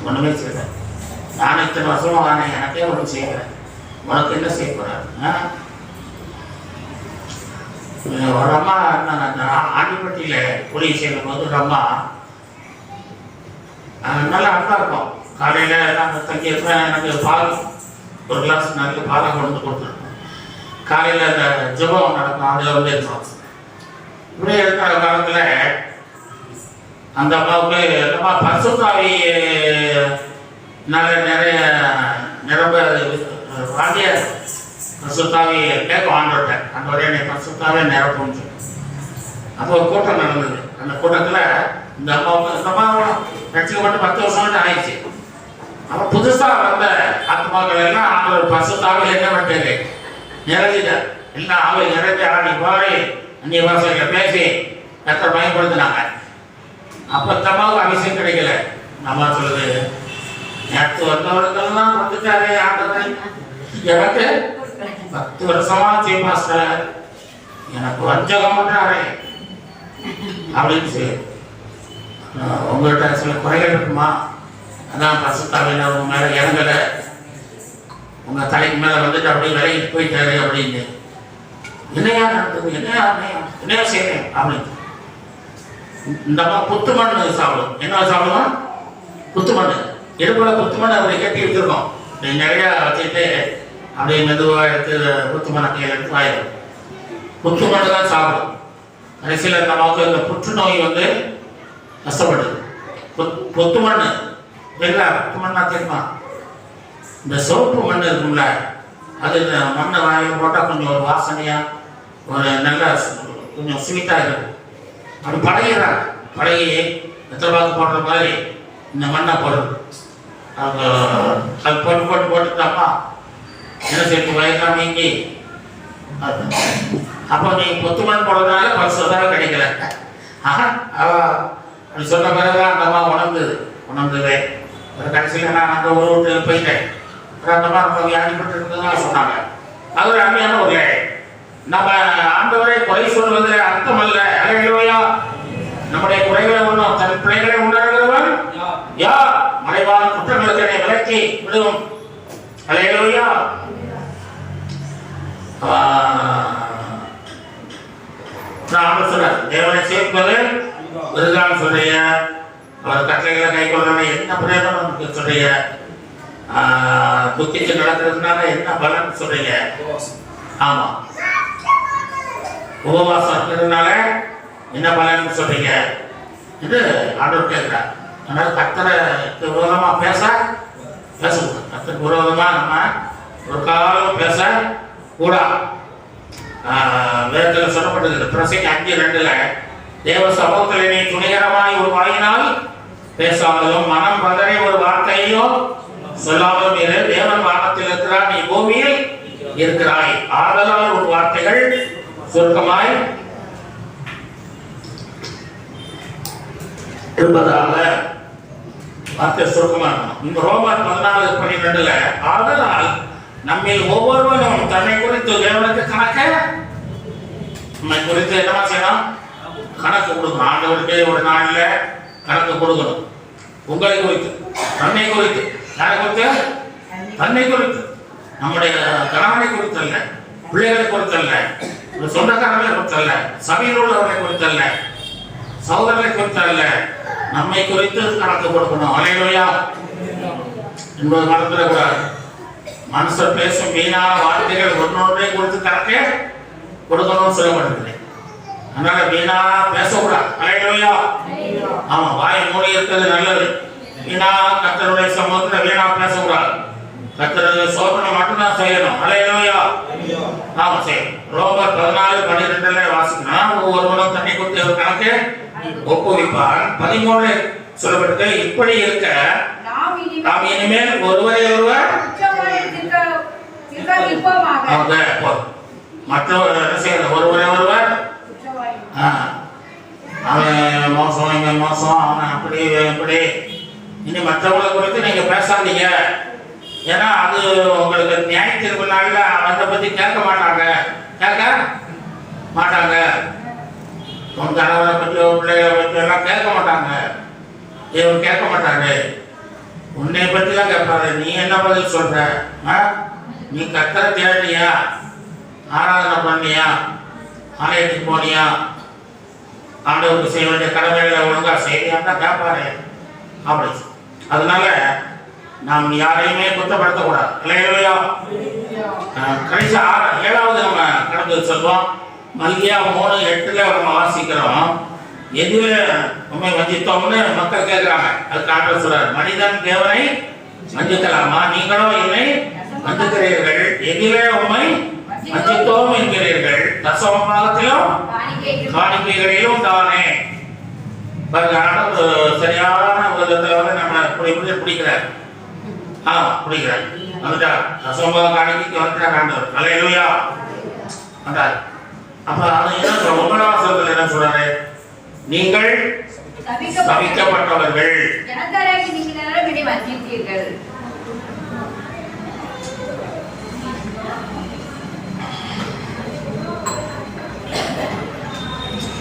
ஒண்ணுமே செய்யல, நான் இத்தனை வருஷமா வானேன், எனக்கே ஒன்றும் செய்யறேன், உனக்கு என்ன செய்ய போறாரு. ஒரு அம்மா ஆண்டிப்பட்டியில கூலி செய்யும் போது ஒரு அம்மா நல்லா அன்பா இருக்கும். காலையில நாங்கள் தங்கியிருப்பேன், எனக்கு பால் ஒரு கிளாஸ் நல்ல பாலை கொண்டு கொடுத்துருக்கோம். காலையில அந்த ஜெபம் நடக்கும், அதில் வந்து இருக்கோம். இப்படியே இருக்கிற காலத்துல அந்த அம்மாவுக்கு நம்ம பரிசுத்தாவி நிறைய நிரம்ப வாங்கிய பரிசுத்தாவி கேட்கும் ஆண்டவர்கிட்ட, ஆண்டவரே என்னை பரிசுத்தாவே நிரப்புன்னு சொல்லி. அப்போ ஒரு கூட்டம் நடந்தது. அந்த கூட்டத்தில் இந்த அம்மாவை ரட்சிக்கப்பட்டு 10 வருஷம் ஆயிடுச்சு. அவன் புதுசாக வந்த ஆத்மாக்கள் எல்லாம் ஆண்டவர் பரிசுத்தாவில் என்ன பண்ணிட்டாரு, நிறைஞ்சிட்டார். எல்லாம் ஆவி நிறைஞ்சு ஆடி பாடி அந்நிய பாஷைகளை பேசி கத்தர் பயன்படுத்தினாங்க. அப்போ தம்மாவுக்கு அபிஷேகம் கிடைக்கல. நம்ம சொல்லுது, நேற்று வந்தவர்கள்லாம் வந்துட்டாரே ஆண்டவரே, எனக்கு 10 வருஷமா சீஃப் மாஸ்டர் எனக்கு வஞ்சகம் பண்றாரே அப்படின்னு சொல்லி உங்கள்கிட்ட சில குறைகள் இருக்குமா? அதான் பசுத்தாவில உங்க மேல இறங்கலை, உங்க தலைக்கு மேல வந்துட்டு அப்படியே விலைக்கு போயிட்டாரு அப்படின்னு. என்னையா நடந்தது, என்னையா செய்யறேன் அப்படின்னு. இந்த அம்மா புத்து மண் சாப்பிடும். என்ன சாப்பிடுவோம்? புத்து மண். இடுப்புல புத்து மண் அப்படி கட்டி வச்சிருக்கோம். நிறைய வச்சுட்டு அப்படியே மெதுவாக எடுத்து புத்து மண்ணை கையில் எடுத்து வாயிடும். புத்து மண் தான் சாப்பிடும். கடைசியில் இந்த அம்மாவுக்கு இந்த புற்றுநோய் வந்து கஷ்டப்படுது. புத்து மண் இல்லைங்களா? புத்து மண்ணா தெரியுமா? இந்த சோப்பு மண் இருக்கும்ல, அது இந்த மண்ணை வாயில் போட்டால் கொஞ்சம் ஒரு வாசனையாக ஒரு நல்ல கொஞ்சம் ஸ்வீட்டாக இருக்கும். அப்படி பழகிறாங்க. பழகி வெத்தலைபாக்கு போடுற மாதிரி இந்த மண்ணை போடுறது. அவங்க அது போட்டு போட்டு போட்டுட்டாப்பா என்ன சேர்த்து வயலாம் நீங்கி. அப்போ நீங்கள் கொத்து மண் போடுறதுனால 10 வருஷம் கிடைக்கல. அப்படி சொன்ன பிறகு அந்த அம்மா உணர்ந்தது. கடைசியில் நான் அந்த ஒரு வீட்டு போயிட்டேன். அந்த அம்மா ரொம்ப வியாதிப்பட்டு இருந்ததுன்னு சொன்னாங்க. அது ஒரு அருமையான ஒரு நம்ம ஆண்டவரை குறை சொல்வது அர்த்தம் அல்ல. அல்லேலூயா. நம்முடைய குறைகளை உணரும் தன் பிள்ளைகளை உணர்கிறவன் யார்? மறைவான குற்றங்களுக்கு விலக்கி விடுவோம். அல்லேலூயா. நான் சொல்றேன், தேவனை சேர்ப்பது இதுதான் சொல்றீங்க. அவர் கட்டளைகளை கை கொள்றவன் என்ன பிரயோஜனம் சொல்றீங்க? துக்கிச்சு நடக்கிறதுனால என்ன பலன் சொல்றீங்க? ஆமா, உபவாசம் இருக்கிறதுனால என்ன பலன் சொல்றீங்க என்று ஆண்டவர் கேட்கிறார். அதனால கர்த்தருக்கு விரோதமா பேசக்கூடாது. கர்த்தருக்கு விரோதமா நம்ம ஒரு காலம் பேச கூடாது. வேதத்தில் சொல்லப்பட்டது பிரசங்கி 5:2 தேவ சமூகத்தில் நீ துணிகரமாய் ஒரு வாயினால் பேசாமலும் மனம் பதறி ஒரு வார்த்தையோ சொல்லாமலும் இரு. தேவன் வானத்தில் இருக்கிறார், நீ பூமியில் இருக்கிறாய். ஆதலால் ஒரு வார்த்தைகள் சுருக்கமாய் இருப்பதாக வார்த்தை சுருக்கமாக இருக்கணும். இந்த ரோமர் 14:12 ஆதலால் நம்மில் ஒவ்வொருவரும் தன்னை குறித்து தேவனுக்கு நம்மை குறித்து என்னமா செய்யணும்? கணக்கு கொடுக்கணும். ஆண்டவருக்கே ஒரு நாளில் கணக்கு கொடுக்கணும். உங்களை குறித்து, தன்னை குறித்து. யாரை குறித்து? தன்னை குறித்து. நம்முடைய கணவனை குறித்தல்ல, பிள்ளைகளை குறித்தல்ல, சொந்தக்காரர்களை குறித்தல்ல, சபையில் உள்ளவர்களை குறித்தல்ல, சகோதரர்களை குறித்தல்ல, நம்மை குறித்து கணக்கு கொடுக்கணும். அல்லேலூயா என்பது மறந்துடக்கூடாது. மனுஷர் பேசும் வீணான வார்த்தைகள் ஒன்னொன்றை குறித்து கணக்கு கொடுக்கணும்னு சொல்லப்படுகிறது. அதனால வீணா பேசக்கூடாது. அல்லேலூயா. ஆமா, வாயை மூடி இருக்கிறது நல்லது. வீணா கர்த்தருடைய சமூகத்தில் வீணா பேசக்கூடாது. கர்த்தருடைய சோதனை மட்டும்தான் செய்யணும். அல்லேலூயா. ஆமா, செய்யணும். ரோமர் 14:12 வாசிக்கணும். ஒவ்வொருவனும் தன்னை குறித்து ஒரு கணக்கு ஒப்புவிப்பான். 13 சொல்லப்பட்டு இப்படி இருக்க நாம் இனிமேல் ஒருவரை ஒருவர் மற்றவர் என்ன செய்யணும்? ஒருவரை ஒருவர் அவன் மோசம், இவன் மோசம், அவன் அப்படி இப்படி. இனி மற்றவங்களை குறித்து நீங்க பேசாதீங்க. ஏன்னா அது உங்களுக்கு நியாய தீர்ப்பு நாளில் அதை பத்தி கேட்க மாட்டாங்க. உன் கணவரை பற்றியோ பிள்ளைகளை பற்றியோ எல்லாம் கேட்க மாட்டாங்க. இவன் கேட்க மாட்டாரு. உன்னை பற்றி தான் கேட்பாரு. நீ என்ன பதில் சொல்ற? நீ கர்த்தரை தேடினியா? ஆராதனை பண்ணியா? ஆலயத்துக்கு போனியா? ஆண்டவருக்கு செய்ய வேண்டிய கடமைகளை ஒழுங்கா செய்தியான்னு தான் கேட்பாரு. அப்படி. அதனால நாம் யாரையுமே குற்றப்படுத்தக்கூடாது. அல்லேலூயா. கடைசி 7வது நம்ம கடந்து சொல்வோம். மல்கியா 3:8 நம்ம வாசிக்கிறோம். எதில உண்மை வஞ்சித்தோம்னு மக்கள் கேட்கிறாங்க. அதுக்கு ஆண்டவர் சொல்றாரு, மனிதன் தேவனை வஞ்சிக்கலாமா? நீங்களோ என்னை வஞ்சிக்கிறீர்கள். எதிலே உண்மை வஞ்சித்தோம் என்கிறீர்கள். தசமபாகத்திலும் காணிக்கைகளிலும் தானே. சரியான விதத்துல வந்து நம்ம பிடிக்கிறார். பிடிக்கிறார். வந்துட்டா தசமபாக காணிக்கைக்கு வந்துட்டார் ஆண்டவர். அல்லேலூயா. வந்தார். அப்ப அது என்ன சொல்ற? 9வது வசனத்துல என்ன சொல்றாரு? நீங்கள் சபிக்கப்பட்டவர்கள். ஜனத்தாராகிய நீங்கள் என்னை வஞ்சித்தீர்கள்.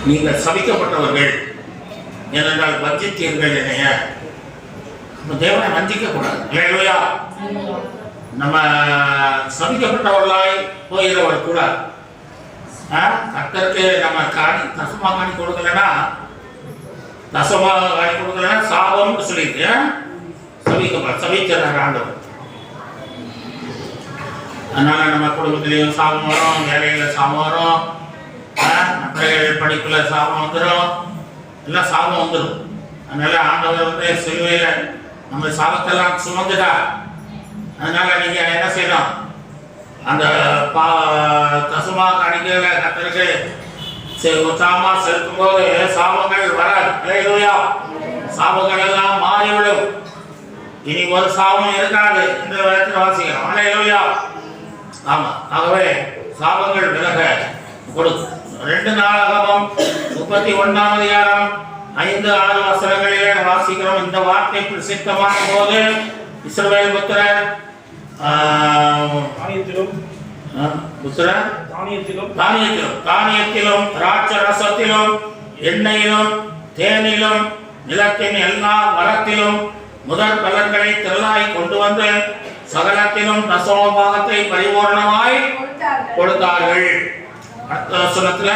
நீங்கள் சபிக்கப்பட்டவர்கள் ஏனென்றால் வஞ்சித்தீர்கள். என்னைய தேவனை வஞ்சிக்க கூடாது. அல்லேலூயா. நம்ம சபிக்கப்பட்டவர்களாய் போகிறவர் கூட கர்த்தருக்கு நம்ம தசமா காணி கொடுக்கலன்னா சாபம்னு சொல்லிட்டு சபிக்கிறார் ஆண்டவர். அதனால நம்ம குடும்பத்திலையும் சாபம் வரும், வேலையில சாபம் வரும், படிப்புல சாபம் வந்துடும், எல்லாம் சாபம் வந்துடும். அதனால ஆண்டவர் வந்து சிலுவையில நம்ம சாபத்தெல்லாம் சுமந்துட்டா. அதனால நீங்க என்ன செய்யணும், அந்த தசமா காணிக்கையில கர்த்தருக்கு உற்சாகமா செலுத்தும் போது சாபங்கள் வராது. அல்லேலூயா. சாபங்கள் எல்லாம் மாறிவிடும். இனி ஒரு சாபம் இருக்காது இந்த இடத்துல வாசிக்கிறோம். அல்லேலூயா. ஆமா, ஆகவே சாபங்கள் விலக கொடுக்கும். 2 நாளாகமம் 31ஆம் அதிகாரம் 5-6 வசனங்களிலே வாசிக்கிறோம். இந்த வார்த்தை பிரசித்தமான போது இஸ்ரவேல் புத்திரர் தானியத்திலும் திராட்சரசத்திலும் எண்ணெயிலும் தேனிலும் நிலத்தின் எல்லா வளத்திலும் முதற் பலன்களை திரளாய் கொண்டு வந்து சகலத்திலும் தசம பாகத்தை பரிபூர்ணமாய் கொடுத்தார்கள். வசனத்துல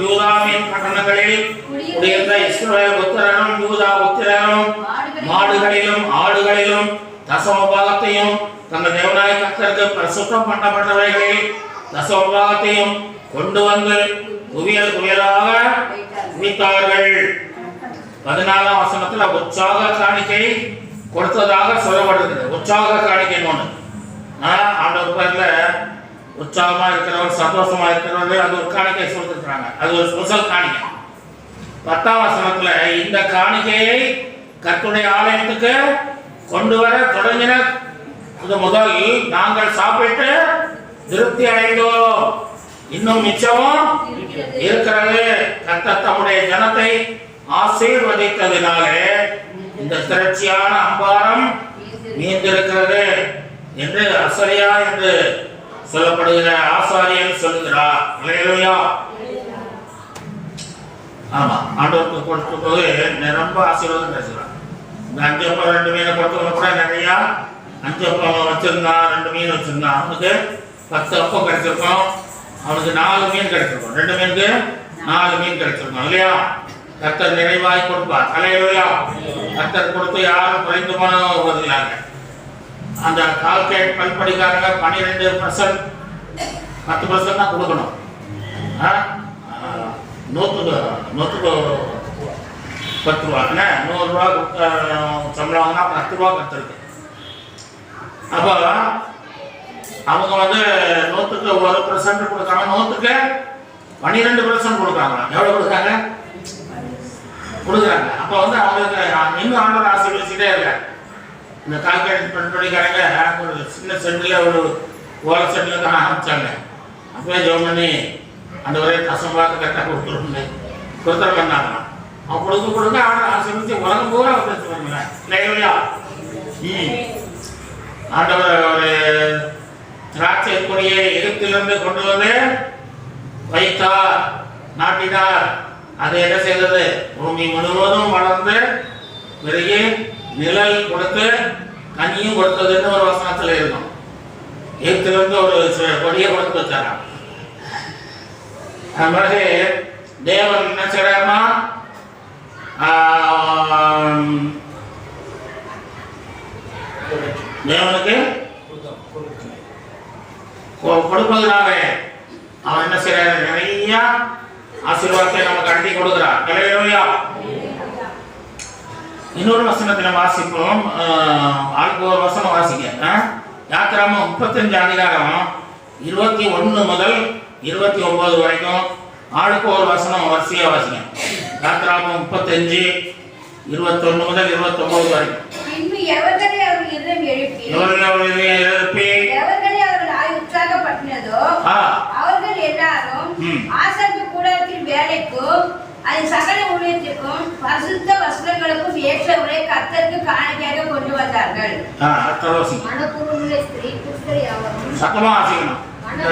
யூதாவின் பட்டணங்களில் குடியிருந்த இஸ்ரவேல் புத்திரரும் யூதா புத்திரரும் மாடுகளிலும் ஆடுகளிலும் தசம பாகத்தையும் தங்கள் தேவனாய கர்த்தருக்கு பரிசுத்தம் பண்ணப்பட்டவைகளில் தசம பாகத்தையும் கொண்டு வந்து குவியல் குவியலாக குவித்தார்கள். 14ஆம் வசனத்துல உற்சாக காணிக்கை கொடுத்ததாக சொல்லப்பட்டிருக்கிறது. உற்சாக காணிக்கை ஒன்று ஆண்டவர் பேர்ல உற்சாகமா இருக்கிறவங்க சந்தோஷமா இருக்கிறவங்க அது ஒரு காணிக்கை சொல்லிருக்கிறாங்க. அது ஒரு ஸ்பெஷல் காணிக்கை. 10ஆம் வசனத்துல இந்த காணிக்கையை கர்த்தருடைய ஆலயத்துக்கு கொண்டு வர தொடங்கின முதல் நாங்கள் சாப்பிட்டு திருப்தி அடைந்தோம், இன்னும் மிச்சமும் இருக்கிறது. கர்த்தர் தம்முடைய ஜனத்தை ஆசீர்வதித்ததினாலே இந்த திரட்சியான அம்பாரம் மீந்திருக்கிறது என்று அசரியா என்று சொல்லப்படுகிற ஆசாரியன் சொல்லுகிறார். அல்லேலூயா. ஆமா, ஆண்டவருக்கு கொடுத்த போது ரொம்ப ஆசீர்வாதம் பேசுகிறார். இந்த 5 அப்பம் 2 மீனை கொடுத்தவங்க கூட நிறைய 5 அப்பம் வச்சிருந்தான், 2 மீன் வச்சிருந்தான். அவனுக்கு 10 அப்பம் கிடைச்சிருக்கோம், அவனுக்கு 4 மீன் கிடைச்சிருக்கும். 2 மீனுக்கு 4 மீன் கிடைச்சிருக்கும். இல்லையா? கர்த்தர் நிறைவாய் கொடுப்பார். அல்லேலூயா. கர்த்தர் கொடுத்து யாரும் குறைந்து போனதில்லைங்க. அந்த கால்குலேட் பல்படிக்காரங்க 12% 10% தான் கொடுக்கணும். 100க்கு 10 ரூபா, 100 ரூபா சம்பளம் வாங்கினா 10 ரூபா கற்றுருக்கு. அப்போ அவங்க வந்து 100க்கு 1% கொடுக்குறாங்க, 100க்கு 12% கொடுக்குறாங்க. எவ்வளோ கொடுக்குறாங்க? அப்போ வந்து அவங்களுக்கு இன்னும் ஆண்டவர் ஆசீர்வதிச்சுட்டே இருக்காங்க. இந்த கால்குலேட் பண்படிக்காரங்க ஒரு சின்ன செட்டில் ஒரு ஓலை செட்டில் தான் ஆரம்பித்தாங்க. அப்போயே ஜோம் பண்ணி அந்த ஒரே கஷ்டமாக கரெக்டாக கொடுத்துட பண்ணாங்க. அவன் கொடுக்க ஆண்டவர் ஆசீர்வதிச்சு உலகம் பூரா பேசுவாங்க. இல்லையா? ஆண்டவர் ஒரு திராட்சை கொடியை எகிப்திலிருந்து கொண்டு வந்து வைத்தார், நாட்டினார். அது என்ன செய்தது? பூமி முழுவதும் வளர்ந்து பெருகி நிழல் கொடுத்து கனியும் கொடுத்ததுன்னு ஒரு வசனத்தில் இருக்கும். எகிப்திலிருந்து ஒரு கொடியை கொடுத்து வச்சாரா. அது மாதிரி தேவன் என்ன செய்யறாருன்னா தேவனுக்கு கொடுப்பதனால அவன் என்ன செய்யறாரு? நிறைய ஆசீர்வாதத்தை நமக்கு அண்டி கொடுக்கிறார். அல்லேலூயா. இன்னொரு வசனத்தில் வாசிப்போம். ஆளுக்கு ஒரு வசனம் வாசிக்க. யாத்திராமம் 35 அதிகாரம் 21 முதல் 29 வரைக்கும் ஆளுக்கு ஒரு வசனம் வரிசையா வாசிங்க. யாத்திராமம் 35 21 முதல் 29 வரைக்கும். எவர்களை எழுப்பி உற்சாகப்பட்டனதோ அவர்கள் எல்லாரும் ஆசரிப்பு கூடாரத்தின் வேலைக்கும் அது சகல ஊழியத்திற்கும் பரிசுத்த வஸ்திரங்களுக்கும் ஏற்ற உரை கர்த்தருக்கு காணிக்கையாக கொண்டு வந்தார்கள். மனப்பூர்வமுள்ள ஸ்திரீ புருஷர் யாவரும் சத்தமா வாசிக்கணும். இந்த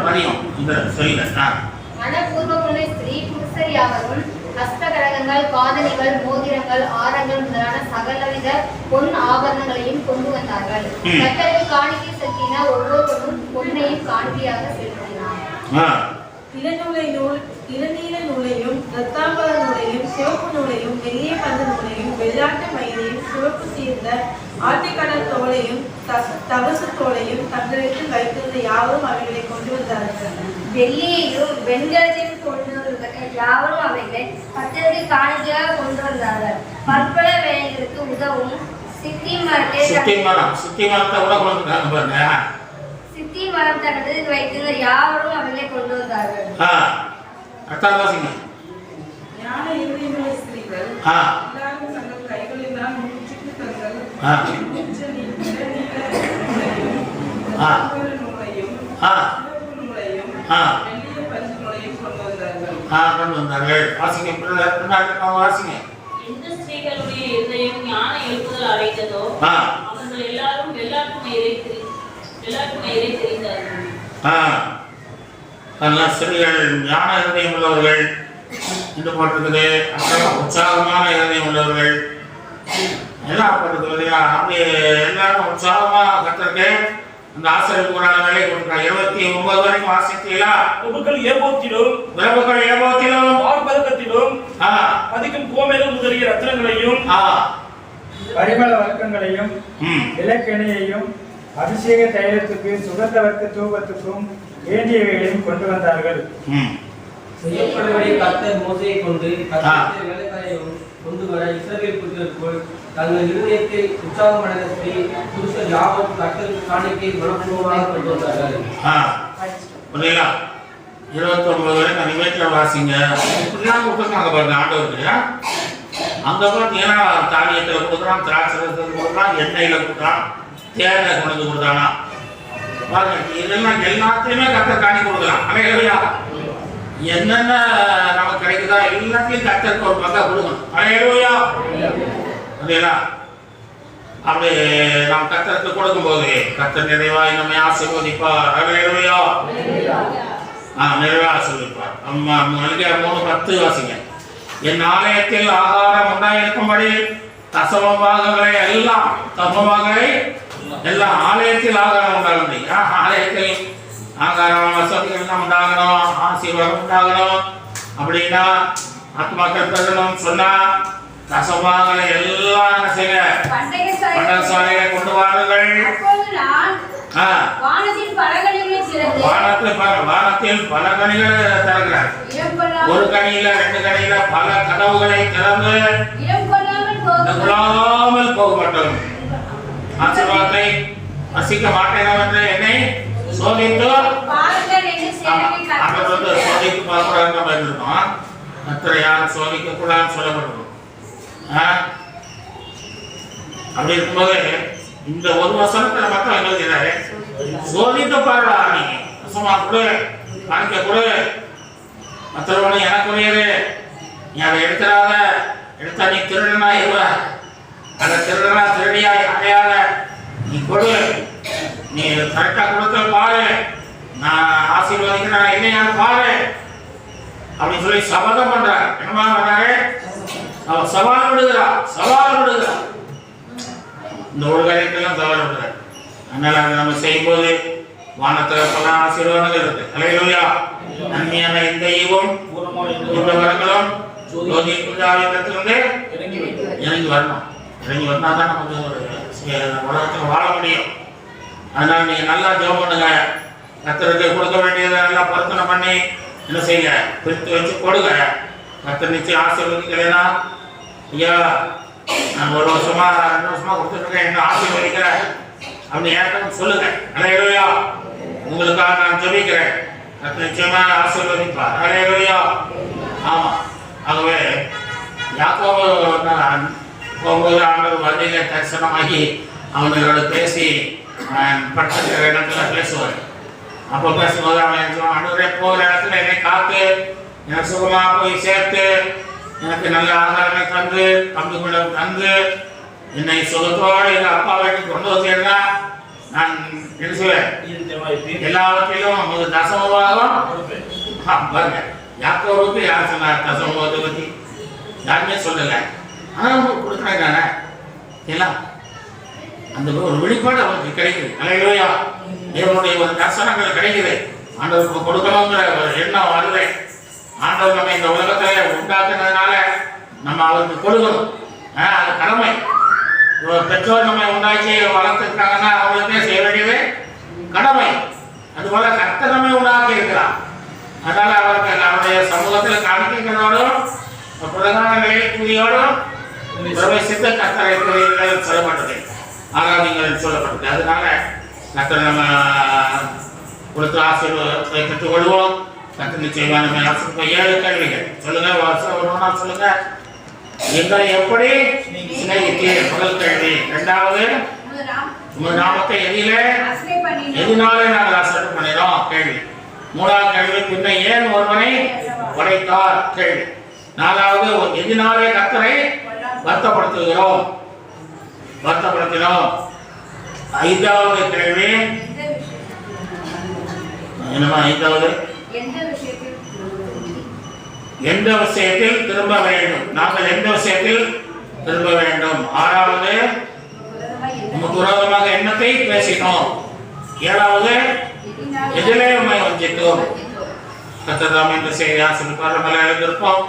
பதியம் இந்த சொல்லுங்க. மனப்பூர்வமுள்ள ஸ்திரீ புருஷர் யாவரும் ஹஸ்தகடகங்கள், காதணிகள், மோதிரங்கள், ஆரங்கள் முதலான சகலவித பொன் ஆபரணங்களையும் கொண்டு வந்தார்கள். கர்த்தருக்கு காணிக்கை செலுத்தின ஒவ்வொருவரும் பொன்னையும் காணிக்கையாக செலுத்தினார். இளநீல நூலையும் ரத்தாம்பர நூலையும் சிவப்பு நூலையும் மெல்லிய பந்து நூலையும் வெள்ளாட்டு மயிலையும் சிவப்பு தீர்ந்த ஆட்டுக்கடல் தோலையும் தவசு தோலையும் தங்களிடத்தில் வைத்திருந்த யாவரும் அவைகளை கொண்டு வந்தார்கள். வெள்ளியையும் வெண்கலத்தையும் கொண்டு யாவரும் அவைகளை கர்த்தருக்கு காணிக்கையாக கொண்டு வந்தார்கள். பற்பல வேலைகளுக்கு உதவும் சித்தி மரம் தகடு வைத்திருந்த யாவரும் அவைகளை கொண்டு வந்தார்கள். ஞான இருதயமுள்ள ஸ்திரீகள் எல்லாரும் தங்கள் கைகளினால் மூச்சுக்கு தங்கள் நூலையும் நூலையும் வெள்ளிய பஞ்சு நூலையும் கொண்டு வந்தார்கள். வாசிங்க. எந்த ஸ்திரீகளுடைய இருதயம் ஞான எழுப்புதல் அடைந்ததோ அவர்கள் எல்லாரும் வெள்ளாட்டு மயிரை தெரிந்தார்கள். ஸ்திரீகள் ஞான இருதயம் உள்ளவர்கள் என்று போட்டிருக்குது. அப்புறம் உற்சாகமான இருதயம் உள்ளவர்கள் எல்லாம் போட்டிருக்குது. அப்படி எல்லாரும் உற்சாகமா கத்திருக்கு அந்த ஆசிரியர் கூட வேலை கொடுக்குறாங்க. 29 வரைக்கும் வாசித்தீங்களா? பிரபுக்கள் ஏபோத்திலும் ஆர்ப்பரக்கத்திலும் அதிகம் கோமேலும் முதலிய ரத்னங்களையும் பரிமள வர்க்கங்களையும் விளக்கெண்ணையையும் அபிஷேக தைலத்துக்கு சுகந்தவர்க்க தூபத்துக்கும் வேண்டியவைகளையும் கொண்டு வந்தார்கள். செய்யப்படுவதை கர்த்தர் மோசேயை கொண்டு வேலைக்காரையும் கொண்டு வர இஸ்ரவேல் புத்திரருக்குள் தங்கள் இருதயத்தை உற்சாகமடைந்த புருஷர் யாவரும் கர்த்தருக்கு காணிக்கை மனப்பூர்வமாக கொண்டு வந்தார்கள். 29 வரைக்கும் அந்த வீட்டில் வாசிங்க. இப்படிலாம் கொடுத்துருக்காங்க பாருங்க ஆண்டவருக்கு. அங்கே பார்த்தீங்கன்னா தானியத்தில் கொடுக்குறான், திராட்சரத்தில் கொடுக்குறான், எண்ணெயில் கொடுக்குறான், தேனை கொண்டு கொடுத்தானா பாருங்க. இதெல்லாம் எல்லாத்தையுமே கர்த்தர் காணி கொடுக்கலாம். அலையா என்னென்ன நமக்கு கிடைக்குதா எல்லாத்தையும் கர்த்தருக்கு ஒரு பங்கா கொடுக்கணும். அலையா அதேனா அப்படி நாம் கர்த்தருக்கு கொடுக்கும்போது கர்த்தர் நிறைவாய் நம்மை ஆசீர்வதிப்பார். அலையா நிறைவா ஆசீர்வதிப்பார். 3:10 வாசிங்க. என் ஆலயத்தில் ஆகாரம் உண்டாயிருக்கும்படி தசமபாகங்களை எல்லாம் ஆலயத்தில் ஆகாரம் உண்டாகணும். ஆலயத்தில் ஆகாரம் வசதிகள் எல்லாம் உண்டாகணும், ஆசீர்வாதம் உண்டாகணும். அப்படின்னா ஆத்மாக்கள் பெறணும் சொன்னா தசமபாகங்களை எல்லாம் செய்ய பண்டகசாலையை கொண்டு வாருங்கள். வானத்தில் பல கனிகள் திறக்கிறார். ஒரு கனியில 2 கனியில பல கதவுகளை திறந்து கொள்ளாமல் போக மாட்டோம். ஆசீர்வாதத்தை வசிக்க மாட்டேன் என்று என்னை சோதித்து சோதித்து பார்க்கிறாங்க நம்ம இருந்திருக்கோம். மற்ற யாரும் சோதிக்க கூடாதுன்னு சொல்லப்பட்டிருக்கோம். அப்படி இருக்கும்போது இந்த ஒரு வசனத்துல மட்டும் எங்களுக்கு சோதித்து பாருடா, நீ வசமா கொடு, காணிக்க கொடு, மற்றவனும் எனக்குரியது, நீ அதை எடுத்துடாத, எடுத்தா நீ திருடனா இருவ, அதை திருடனா திருடியாய் அடையாத, நீ கொடு, நீ கரெக்டா கொடுக்க பாரு, நான் ஆசீர்வதிக்கிறேன் இல்லையான்னு பாரு அப்படின்னு சொல்லி சபதம் பண்றாரு. என்னமா பண்றாரு? அவர் சவால் விடுகிறா. இந்த ஒரு காரியத்தெல்லாம் சவால் விடுறாரு. அதனால அதை நம்ம செய்யும்போது வானத்தில் பல ஆசீர்வாதங்கள் இருக்கு. அல்லேலூயா. நன்மையான இந்த ஈவும் வரங்களும் ஜோதியிலிருந்து இறங்கி வரணும். இறங்கி வந்தா தான் நமக்கு உலகத்தில் வாழ முடியும். அதனால நீங்க நல்லா ஜெபம் பண்ணுங்க. கர்த்தருக்கு கொடுக்க வேண்டியதை நல்லா பரிசீலனை பண்ணி என்ன செய்யுங்க, பிரித்து வச்சு கொடுங்க. கர்த்தர் நிச்சயம் ஆசீர்வதிக்கலைன்னா, ஐயா நான் 1 வருஷமா 2 வருஷமா கொடுத்துருக்கேன், என்ன ஆசீர்வதிக்கிறேன் அப்படின்னு ஏற்கனவே சொல்லுங்க. அல்லேலூயா. உங்களுக்காக நான் ஜெபிக்கிறேன். கர்த்தர் நிச்சயமா ஆசீர்வதிப்பார். அல்லேலூயா. ஆமா. ஆகவே யாக்கோபு போகும்போது ஆண்டவர் வண்டியில தரிசனமாகி அவங்களோட பேசி படுத்துக்கிற இடத்துல பேசுவார். அப்போ பேசும்போது அவன் ஆண்டவரே போகிற இடத்துல என்னை காத்து எனக்கு சுகமா போய் சேர்த்து எனக்கு நல்ல ஆதாரங்களை தந்து பங்குமிடம் தந்து என்னை சுகத்தோடு எங்கள் அப்பா வீட்டுக்கு கொண்டு வந்தேன்னா நான் என்ன செய்வேன்? எல்லாவற்றிலும் ஒரு தசமபாகம் பாருங்க. யாக்கோவுக்கு யார் சொன்னார் தசமபாகத்தை பற்றி? யாருமே சொல்லலை. ஆனால் கொடுக்குறாங்க தானே எல்லாம். அந்த ஒரு வெளிப்பாடு அவனுக்கு கிடைக்குது. அல்லேலூயா. தேவனுடைய ஒரு தரிசனங்கள் கிடைக்குது. ஆண்டவருக்கு கொடுக்கணுங்கிற ஒரு எண்ணம் வருது. ஆண்டவர் நம்ம இந்த உலகத்திலே உண்டாக்குனதுனால நம்ம அவருக்கு கொடுக்கணும். அது கடமை. பெற்றோர் நம்மை உண்டாக்கி வளர்த்துருக்காங்கன்னா அவங்களுக்கே செய்ய வேண்டியது கடமை. அதுபோல கர்த்தர் நம்மை உண்டாக்கி இருக்கிறார். அதனால அவருக்கு நம்முடைய சமூகத்தில் காணிக்கைகளோடும் பிரதானங்களில் கூலியோடும் பிரவேசித்த கர்த்தரை சொல்லப்பட்டது, ஆராதிங்கள் சொல்லப்பட்டது. அதனால கர்த்தர் நம்ம கொடுத்து ஆசீர்வாதத்தை பெற்றுக்கொள்வோம். கர்த்தர் நிச்சயமாக நம்ம ஆசீர்வாதம். 7 கேள்விகள் சொல்லுங்க. ஒருவனா சொல்லுங்க. எங்களை எப்படி சிநேகித்தீர்? முதல் கேள்வி. இரண்டாவது, உங்கள் நாமத்தை எதினாலே நாங்கள் அசட்டை பண்ணினோம் கேள்வி. மூணாவது கேள்வி, பின்ன ஏன் ஒருவனை படைத்தார் கேள்வி. நாலாவது, எதினாலே கர்த்தரை வருத்தப்படுத்தினோம். ஐந்தாவது கேள்வி என்னமா? ஐந்தாவது, எந்த விஷயத்தில் திரும்ப வேண்டும்? நாங்கள் எந்த விஷயத்தில் திரும்ப வேண்டும்? ஆறாவது, நமக்கு விரோதமாக எண்ணத்தை பேசினோம். ஏழாவது, எதிலே உண்மை வஞ்சித்தோம். கர்த்தர் தாமே இந்த செய்தி ஆசீர்வதிப்பார். நம்ம எழுந்திருப்போம்.